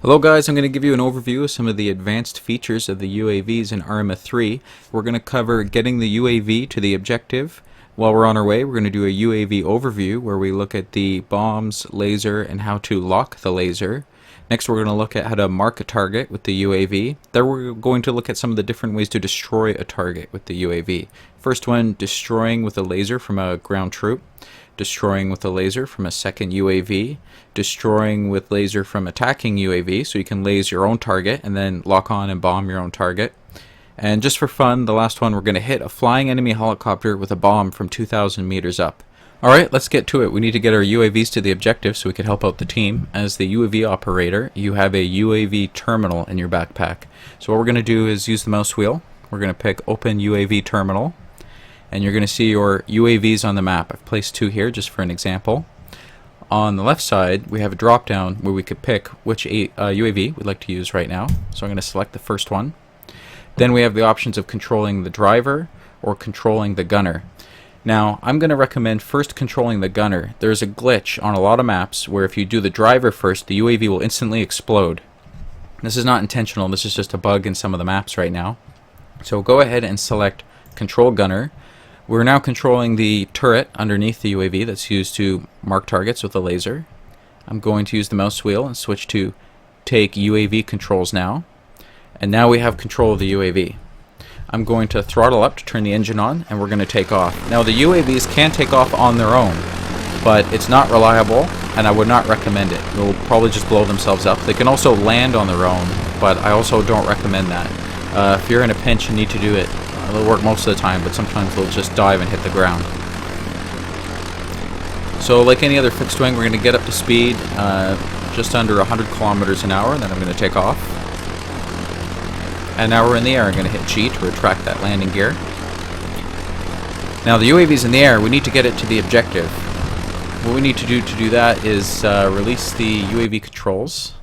Hello guys, I'm going to give you an overview of some of the advanced features of the UAVs in Arma 3. We're going to cover getting the UAV to the objective. While we're on our way, we're going to do a UAV overview where we look at the bombs, laser, and how to lock the laser. Next we're going to look at how to mark a target with the UAV. Then we're going to look at some of the different ways to destroy a target with the UAV. First one, destroying with a laser from a ground troop. Destroying with a laser from a second UAV, destroying with laser from attacking UAV, so you can laze your own target and then lock on and bomb your own target. And just for fun, the last one, we're going to hit a flying enemy helicopter with a bomb from 2,000 meters up. Alright, let's get to it. We need to get our UAVs to the objective so we can help out the team. As the UAV operator, you have a UAV terminal in your backpack. So what we're going to do is use the mouse wheel. We're going to pick Open UAV Terminal. And you're going to see your UAVs on the map. I've placed two here just for an example. On the left side, we have a drop down where we could pick which UAV we'd like to use right now. So I'm going to select the first one. Then we have the options of controlling the driver or controlling the gunner. Now, I'm going to recommend first controlling the gunner. There's a glitch on a lot of maps where if you do the driver first, the UAV will instantly explode. This is not intentional, this is just a bug in some of the maps right now. So go ahead and select Control Gunner. We're now controlling the turret underneath the UAV that's used to mark targets with a laser. I'm going to use the mouse wheel and switch to Take UAV Controls now. And now we have control of the UAV. I'm going to throttle up to turn the engine on and we're going to take off. Now the UAVs can take off on their own, but it's not reliable and I would not recommend it. They'll probably just blow themselves up. They can also land on their own, but I also don't recommend that. If you're in a pinch and need to do it, they'll work most of the time, but sometimes they'll just dive and hit the ground. So like any other fixed wing, we're going to get up to speed just under 100 kilometers an hour, and then I'm going to take off. And now we're in the air. I'm going to hit G to retract that landing gear. Now the UAV's in the air. We need to get it to the objective. What we need to do that is release the UAV controls.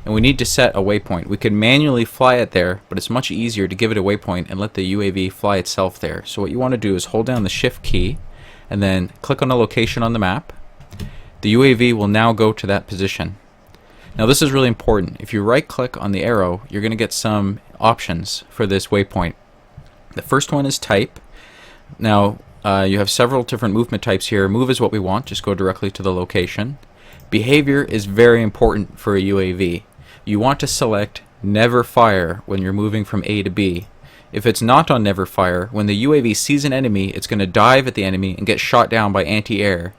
And we need to set a waypoint. We can manually fly it there, but it's much easier to give it a waypoint and let the UAV fly itself there. So what you want to do is hold down the shift key and then click on a location on the map. The UAV will now go to that position. Now this is really important. If you right click on the arrow, you're going to get some options for this waypoint. The first one is type. Now you have several different movement types here. Move is what we want, just go directly to the location. Behavior is very important for a UAV. You want to select never fire when you're moving from A to B. If it's not on never fire, when the UAV sees an enemy, it's going to dive at the enemy and get shot down by anti-air.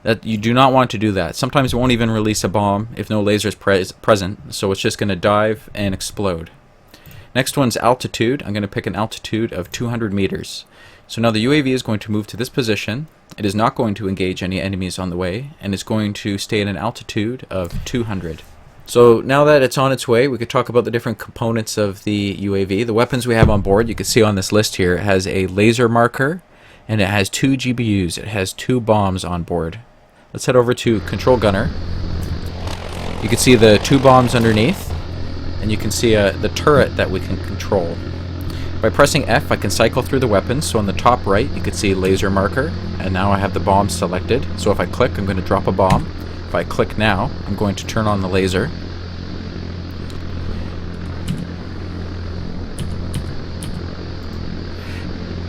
That you do not want to do that. Sometimes it won't even release a bomb if no laser is present, so it's just going to dive and explode. Next one's altitude. I'm going to pick an altitude of 200 meters. So now the UAV is going to move to this position. It is not going to engage any enemies on the way, and it's going to stay at an altitude of 200. So now that it's on its way, we could talk about the different components of the UAV. The weapons we have on board, you can see on this list here, it has a laser marker, and it has 2 GBUs. It has 2 bombs on board. Let's head over to Control Gunner. You can see the 2 bombs underneath, and you can see the turret that we can control. By pressing F, I can cycle through the weapons. So on the top right, you can see laser marker, and now I have the bomb selected. So if I click, I'm going to drop a bomb. If I click now, I'm going to turn on the laser.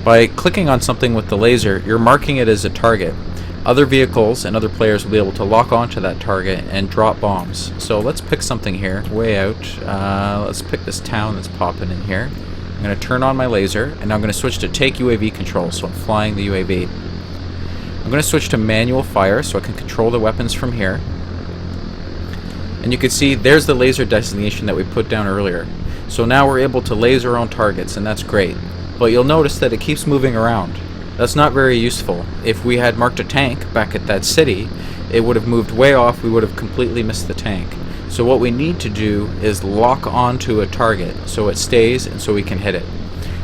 By clicking on something with the laser, you're marking it as a target. Other vehicles and other players will be able to lock onto that target and drop bombs. So let's pick something here, way out. Let's pick this town that's popping in here. I'm going to turn on my laser, and now I'm going to switch to Take UAV Control, so I'm flying the UAV. I'm going to switch to Manual Fire, so I can control the weapons from here. And you can see there's the laser designation that we put down earlier. So now we're able to laser our own targets, and that's great. But you'll notice that it keeps moving around. That's not very useful. If we had marked a tank back at that city, it would have moved way off, we would have completely missed the tank. So what we need to do is lock onto a target so it stays and so we can hit it.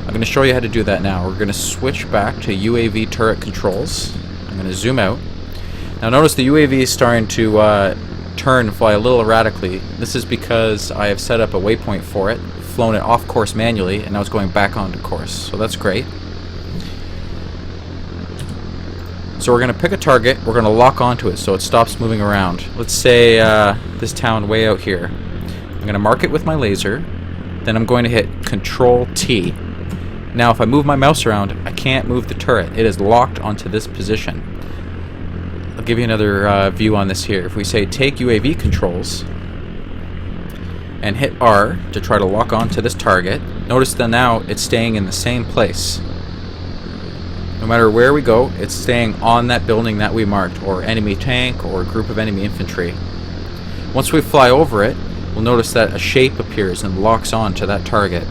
I'm going to show you how to do that now. We're going to switch back to UAV turret controls. I'm going to zoom out. Now notice the UAV is starting to turn and fly a little erratically. This is because I have set up a waypoint for it, flown it off course manually, and now it's going back onto course. So that's great. So we're going to pick a target, we're going to lock onto it so it stops moving around. Let's say this town way out here. I'm going to mark it with my laser, then I'm going to hit Control T. Now if I move my mouse around, I can't move the turret. It is locked onto this position. I'll give you another view on this here. If we say take UAV controls and hit R to try to lock onto this target, notice that now it's staying in the same place. No matter where we go, it's staying on that building that we marked, or enemy tank, or a group of enemy infantry. Once we fly over it, we'll notice that a shape appears and locks on to that target.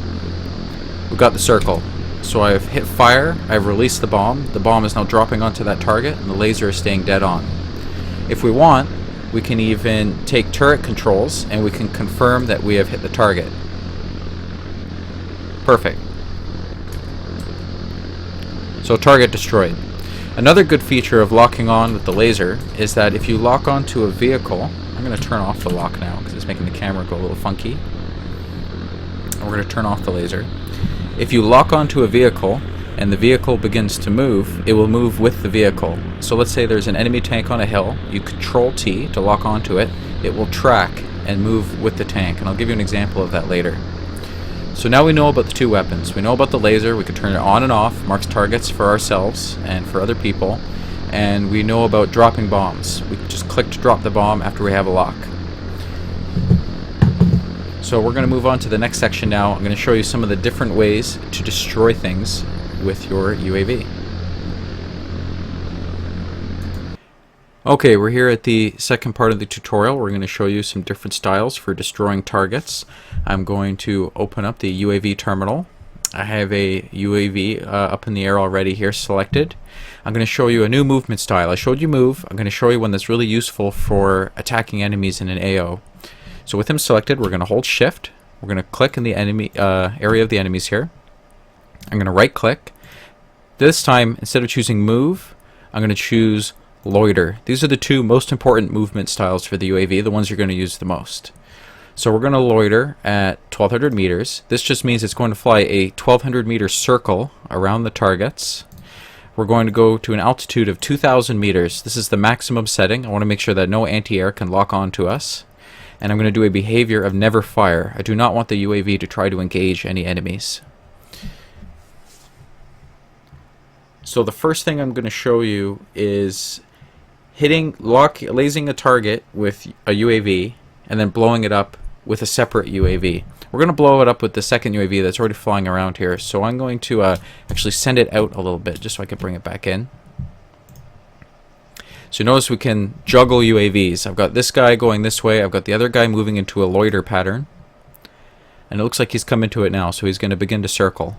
We've got the circle. So I've hit fire, I've released the bomb is now dropping onto that target, and the laser is staying dead on. If we want, we can even take turret controls, and we can confirm that we have hit the target. Perfect. So target destroyed. Another good feature of locking on with the laser is that if you lock onto a vehicle, I'm going to turn off the lock now because it's making the camera go a little funky. And we're going to turn off the laser. If you lock onto a vehicle and the vehicle begins to move, it will move with the vehicle. So let's say there's an enemy tank on a hill, you Control T to lock onto it, it will track and move with the tank, and I'll give you an example of that later. So now we know about the two weapons. We know about the laser, we can turn it on and off, marks targets for ourselves and for other people, and we know about dropping bombs. We can just click to drop the bomb after we have a lock. So we're going to move on to the next section now. I'm going to show you some of the different ways to destroy things with your UAV. Okay, we're here at the second part of the tutorial. We're going to show you some different styles for destroying targets. I'm going to open up the UAV terminal. I have a UAV up in the air already here selected. I'm going to show you a new movement style. I showed you move. I'm going to show you one that's really useful for attacking enemies in an AO. So with him selected, we're going to hold shift. We're going to click in the enemy area of the enemies here. I'm going to right click. This time, instead of choosing move, I'm going to choose loiter. These are the two most important movement styles for the UAV, the ones you're going to use the most. So we're going to loiter at 1200 meters. This just means it's going to fly a 1200 meter circle around the targets. We're going to go to an altitude of 2000 meters. This is the maximum setting. I want to make sure that no anti-air can lock on to us. And I'm going to do a behavior of never fire. I do not want the UAV to try to engage any enemies. So the first thing I'm going to show you is Loc Lazing a target with a UAV and then blowing it up with a separate UAV. We're going to blow it up with the second UAV that's already flying around here. So I'm going to actually send it out a little bit just so I can bring it back in. So notice we can juggle UAVs. I've got this guy going this way, I've got the other guy moving into a loiter pattern. And it looks like he's come into it now, so he's going to begin to circle.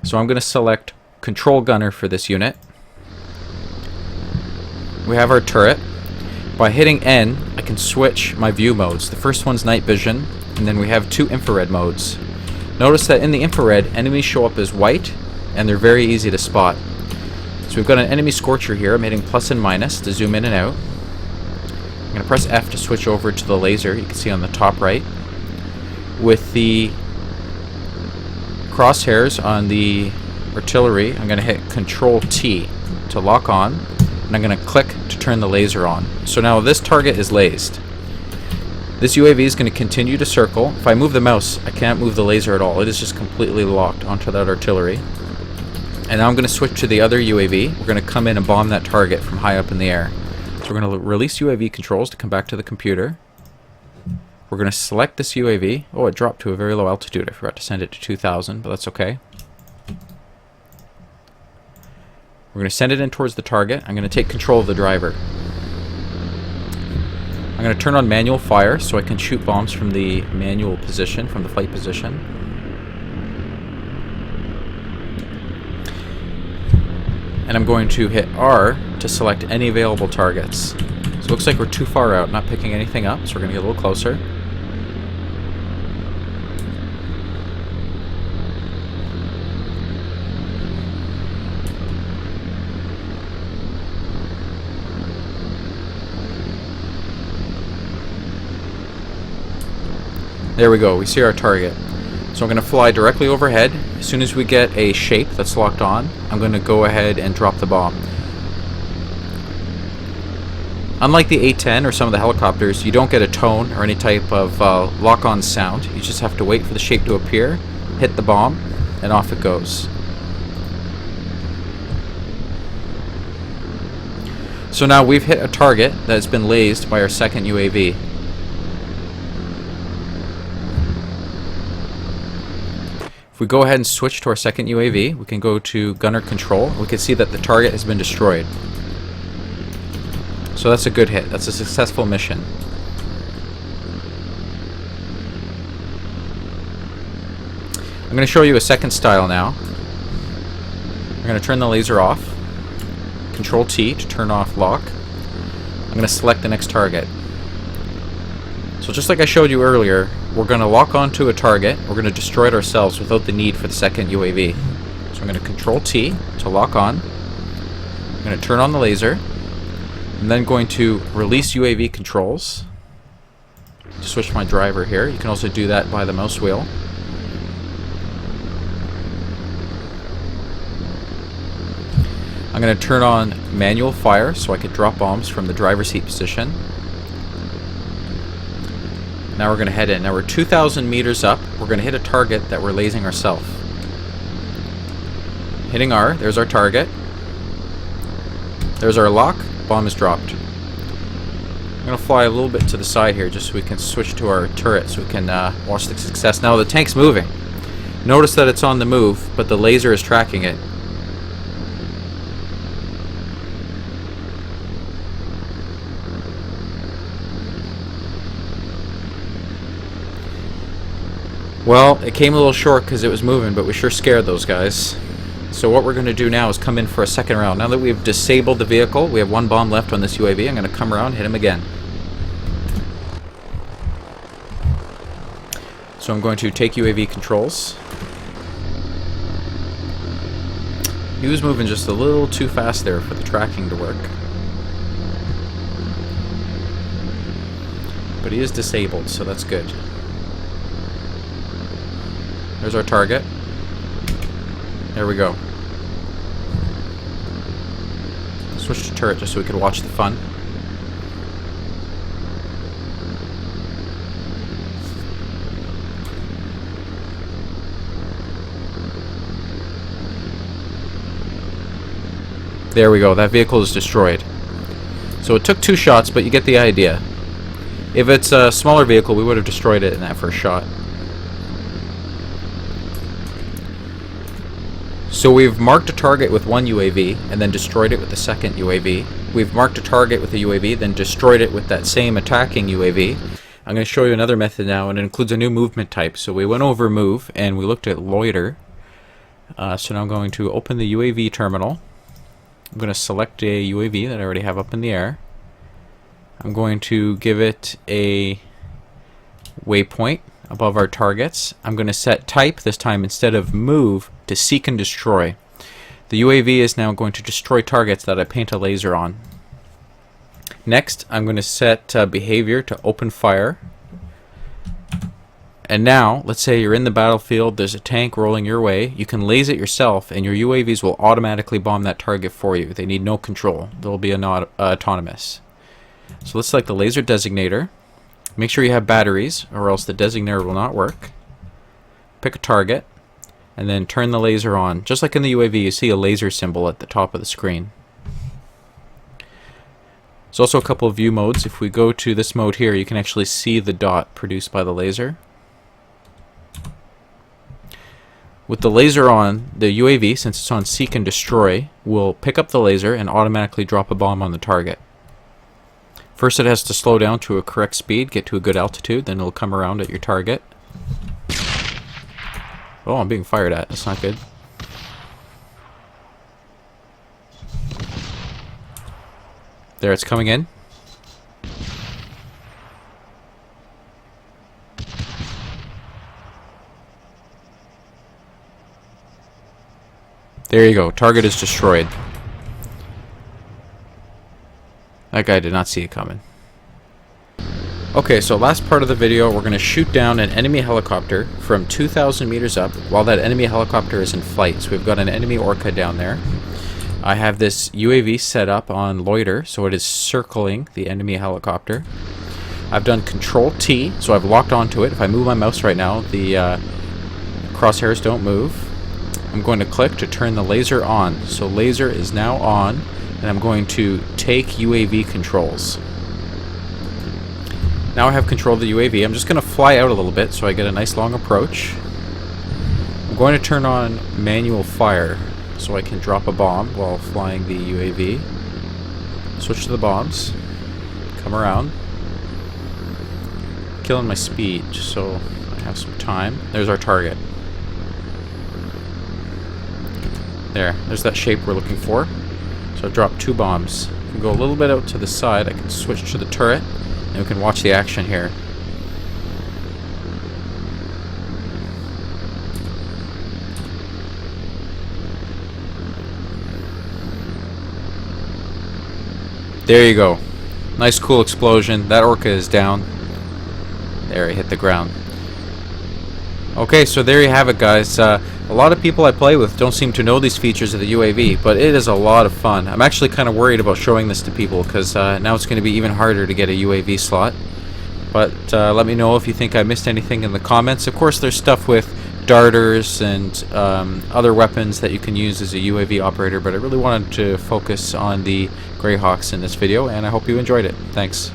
So I'm going to select Control Gunner for this unit. We have our turret. By hitting N, I can switch my view modes. The first one's night vision, and then we have two infrared modes. Notice that in the infrared, enemies show up as white, and they're very easy to spot. So we've got an enemy scorcher here. I'm hitting plus and minus to zoom in and out. I'm going to press F to switch over to the laser. You can see on the top right. With the crosshairs on the artillery, I'm going to hit Control T to lock on, and I'm going to click to turn the laser on. So now this target is lased. This UAV is going to continue to circle. If I move the mouse, I can't move the laser at all. It is just completely locked onto that artillery. And now I'm going to switch to the other UAV. We're going to come in and bomb that target from high up in the air. So we're going to release UAV controls to come back to the computer. We're going to select this UAV. Oh, it dropped to a very low altitude. I forgot to send it to 2000, but that's okay. We're going to send it in towards the target. I'm going to take control of the driver. I'm going to turn on manual fire so I can shoot bombs from the manual position, from the flight position. And I'm going to hit R to select any available targets. So it looks like we're too far out, not picking anything up, so we're going to get a little closer. There we go, we see our target. So I'm going to fly directly overhead. As soon as we get a shape that's locked on, I'm going to go ahead and drop the bomb. Unlike the A-10 or some of the helicopters, you don't get a tone or any type of lock-on sound. You just have to wait for the shape to appear, hit the bomb, and off it goes. So now we've hit a target that has been lased by our second UAV. If we go ahead and switch to our second UAV, we can go to gunner control. We can see that the target has been destroyed. So that's a good hit. That's a successful mission. I'm going to show you a second style now. I'm going to turn the laser off. Control T to turn off lock. I'm going to select the next target. So just like I showed you earlier, we're going to lock onto a target. We're going to destroy it ourselves without the need for the second UAV. So I'm going to Control T to lock on. I'm going to turn on the laser. I'm then going to release UAV controls. Switch my driver here. You can also do that by the mouse wheel. I'm going to turn on manual fire so I can drop bombs from the driver's seat position. Now we're going to head in. Now we're 2,000 meters up. We're going to hit a target that we're lasing ourselves. Hitting R. There's our target. There's our lock. Bomb is dropped. I'm going to fly a little bit to the side here just so we can switch to our turret so we can watch the success. Now the tank's moving. Notice that it's on the move, but the laser is tracking it. Well, it came a little short because it was moving, but we sure scared those guys. So what we're going to do now is come in for a second round. Now that we've disabled the vehicle, we have one bomb left on this UAV. I'm going to come around and hit him again. So I'm going to take UAV controls. He was moving just a little too fast there for the tracking to work. But he is disabled, so that's good. There's our target. There we go. Switch to turret just so we could watch the fun. There we go. That vehicle is destroyed. So it took 2 shots, but you get the idea. If it's a smaller vehicle, we would have destroyed it in that first shot. So we've marked a target with one UAV and then destroyed it with the second UAV. We've marked a target with a UAV, then destroyed it with that same attacking UAV. I'm going to show you another method now, and it includes a new movement type. So we went over move and we looked at loiter. So now I'm going to open the UAV terminal. I'm going to select a UAV that I already have up in the air. I'm going to give it a waypoint above our targets. I'm going to set type this time instead of move to seek and destroy. The UAV is now going to destroy targets that I paint a laser on. Next, I'm going to set behavior to open fire. And now, let's say you're in the battlefield, there's a tank rolling your way, you can laze it yourself and your UAVs will automatically bomb that target for you. They need no control. They'll be autonomous. So let's select the laser designator. Make sure you have batteries or else the designator will not work. Pick a target and then turn the laser on. Just like in the UAV, you see a laser symbol at the top of the screen. There's also a couple of view modes. If we go to this mode here, you can actually see the dot produced by the laser. With the laser on, the UAV, since it's on seek and destroy, will pick up the laser and automatically drop a bomb on the target. First it has to slow down to a correct speed, get to a good altitude, then it'll come around at your target. Oh, I'm being fired at. That's not good. There, it's coming in. There you go. Target is destroyed. That guy did not see it coming. Okay, so last part of the video, we're going to shoot down an enemy helicopter from 2,000 meters up while that enemy helicopter is in flight. So we've got an enemy Orca down there. I have this UAV set up on loiter, so it is circling the enemy helicopter. I've done Control T, so I've locked onto it. If I move my mouse right now, the crosshairs don't move. I'm going to click to turn the laser on. So laser is now on, and I'm going to take UAV controls. Now I have control of the UAV. I'm just going to fly out a little bit so I get a nice long approach. I'm going to turn on manual fire so I can drop a bomb while flying the UAV. Switch to the bombs. Come around. Killing my speed just so I have some time. There's our target. There's that shape we're looking for. So I've dropped 2 bombs. I can go a little bit out to the side. I can switch to the turret, and we can watch the action here. There you go. Nice cool explosion. That orca is down. There, he hit the ground. Okay, so there you have it, guys. A lot of people I play with don't seem to know these features of the UAV, but it is a lot of fun. I'm actually kind of worried about showing this to people because now it's going to be even harder to get a UAV slot. But let me know if you think I missed anything in the comments. Of course, there's stuff with darters and other weapons that you can use as a UAV operator, but I really wanted to focus on the greyhawks in this video, and I hope you enjoyed it. Thanks.